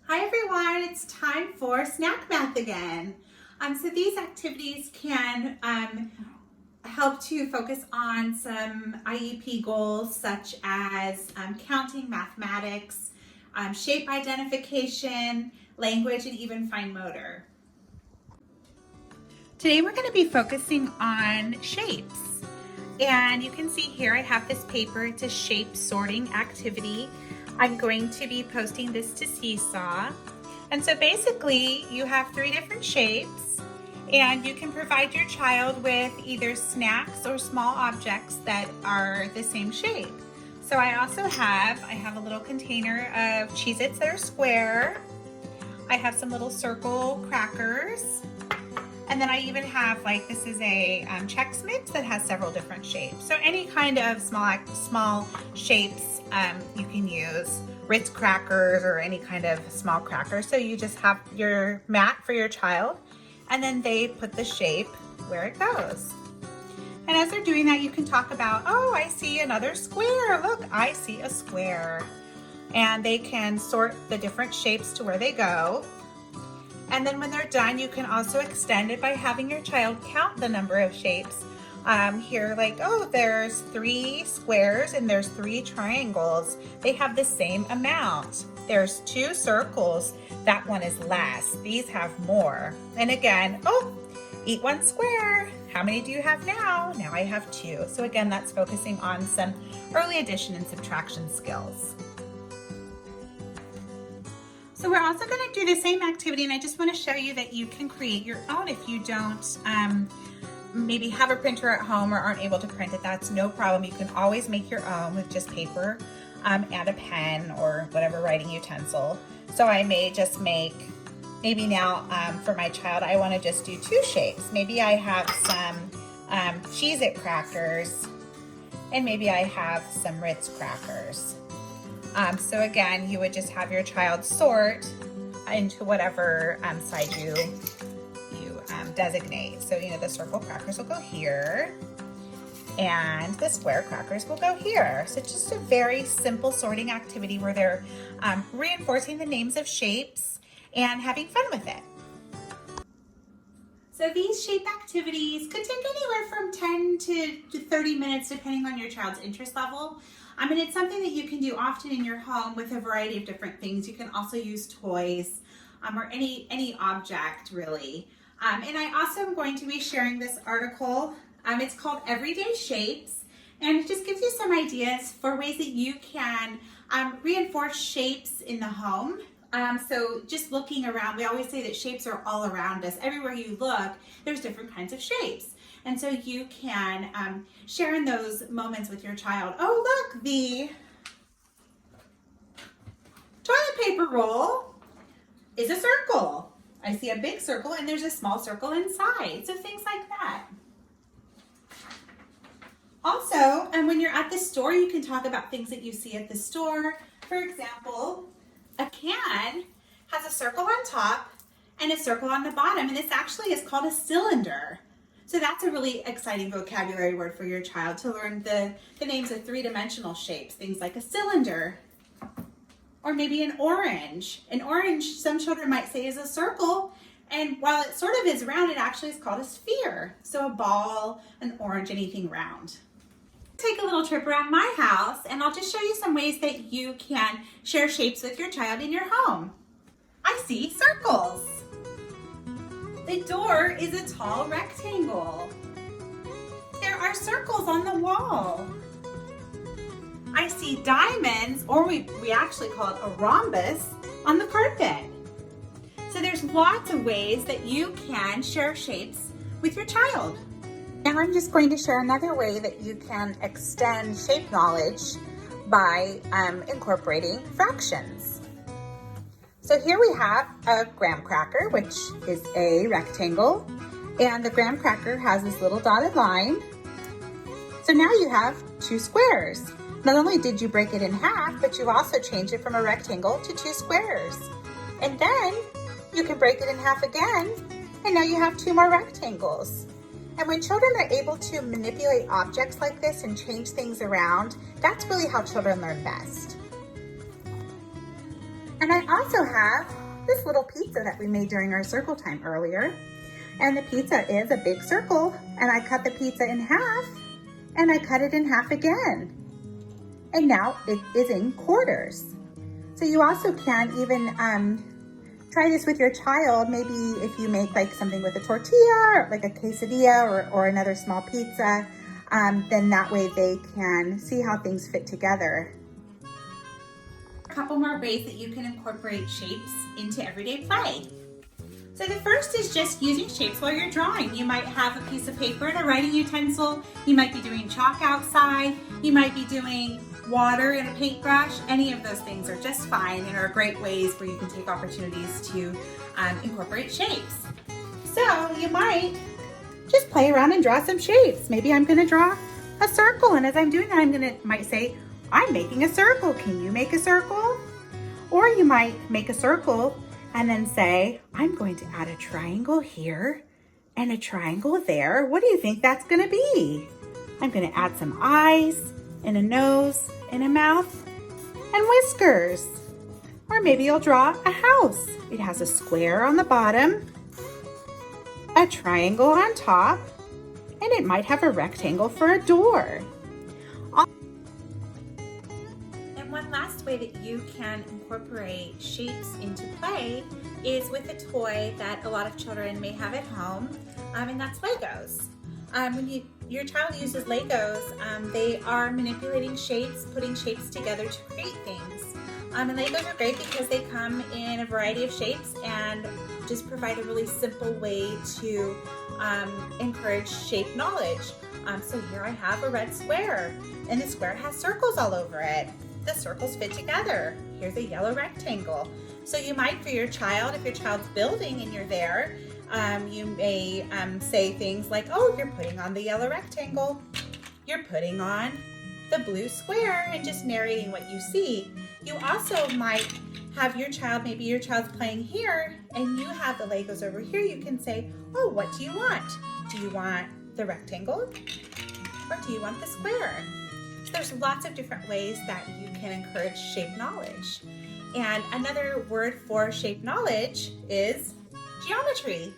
Hi everyone, it's time for snack math again. So these activities can help to focus on some IEP goals such as counting, mathematics, shape identification, language, and even fine motor. Today we're going to be focusing on shapes. And you can see here I have this paper. It's a shape sorting activity. I'm going to be posting this to Seesaw. And so basically you have 3 different shapes and you can provide your child with either snacks or small objects that are the same shape. So I have a little container of Cheez-Its that are square. I have some little circle crackers. And then I even have, this is a Chex Mix that has several different shapes. So any kind of small shapes you can use. Ritz crackers or any kind of small cracker. So you just have your mat for your child and then they put the shape where it goes. And as they're doing that, you can talk about, oh, I see another square. Look, I see a square. And they can sort the different shapes to where they go. And then when they're done, you can also extend it by having your child count the number of shapes. Here, there's 3 squares and there's 3 triangles. They have the same amount. There's 2 circles. That one is less. These have more. And again, oh, eat 1 square. How many do you have now? Now I have 2. So again, that's focusing on some early addition and subtraction skills. So we're also going to do the same activity, and I just want to show you that you can create your own if you don't maybe have a printer at home or aren't able to print it. That's no problem. You can always make your own with just paper and a pen or whatever writing utensil. So I may just make, maybe now for my child, I want to just do 2 shapes. Maybe I have some Cheez-It crackers and maybe I have some Ritz crackers. So again, you would just have your child sort into whatever side you designate. So, the circle crackers will go here and the square crackers will go here. So it's just a very simple sorting activity where they're reinforcing the names of shapes and having fun with it. So these shape activities could take anywhere from 10 to 30 minutes depending on your child's interest level. And it's something that you can do often in your home with a variety of different things. You can also use toys or any object really. And I also am going to be sharing this article. It's called Everyday Shapes, and it just gives you some ideas for ways that you can reinforce shapes in the home. So just looking around, we always say that shapes are all around us. Everywhere you look, there's different kinds of shapes. And so you can share in those moments with your child. Oh, look, the toilet paper roll is a circle. I see a big circle and there's a small circle inside. So things like that. Also, when you're at the store, you can talk about things that you see at the store. For example, a can has a circle on top and a circle on the bottom, and this actually is called a cylinder. So that's a really exciting vocabulary word for your child to learn the names of 3-dimensional shapes, things like a cylinder, or maybe an orange. An orange, some children might say, is a circle, and while it sort of is round, it actually is called a sphere. So a ball, an orange, anything round. Take a little trip around my house and I'll just show you some ways that you can share shapes with your child in your home. I see circles. The door is a tall rectangle. There are circles on the wall. I see diamonds, or we actually call it a rhombus, on the carpet. So there's lots of ways that you can share shapes with your child. And I'm just going to share another way that you can extend shape knowledge by incorporating fractions. So here we have a graham cracker, which is a rectangle, and the graham cracker has this little dotted line. So now you have 2 squares. Not only did you break it in half, but you've also changed it from a rectangle to 2 squares. And then you can break it in half again, and now you have 2 more rectangles. And when children are able to manipulate objects like this and change things around, that's really how children learn best. And I also have this little pizza that we made during our circle time earlier. And the pizza is a big circle, and I cut the pizza in half, and I cut it in half again. And now it is in quarters. So you also can even try this with your child. Maybe if you make like something with a tortilla, or like a quesadilla or another small pizza, then that way they can see how things fit together. A couple more ways that you can incorporate shapes into everyday play. So the first is just using shapes while you're drawing. You might have a piece of paper and a writing utensil. You might be doing chalk outside. You might be doing water in a paintbrush. Any of those things are just fine and are great ways where you can take opportunities to incorporate shapes. So you might just play around and draw some shapes. Maybe I'm gonna draw a circle, and as I'm doing that, might say, I'm making a circle. Can you make a circle? Or you might make a circle and then say, I'm going to add a triangle here and a triangle there. What do you think that's gonna be? I'm gonna add some eyes and a nose and a mouth and whiskers. Or maybe you'll draw a house. It has a square on the bottom, a triangle on top, and it might have a rectangle for a door. And one last way that you can incorporate shapes into play is with a toy that a lot of children may have at home, and that's Legos. When your child uses Legos, they are manipulating shapes, putting shapes together to create things. And Legos are great because they come in a variety of shapes and just provide a really simple way to encourage shape knowledge. So here I have a red square, and the square has circles all over it. The circles fit together. Here's a yellow rectangle. So you might, for your child, if your child's building and you're there, you may say things like, oh, you're putting on the yellow rectangle. You're putting on the blue square, and just narrating what you see. You also might have your child, maybe your child's playing here and you have the Legos over here. You can say, oh, what do you want? Do you want the rectangle or do you want the square? So there's lots of different ways that you can encourage shape knowledge. And another word for shape knowledge is geometry.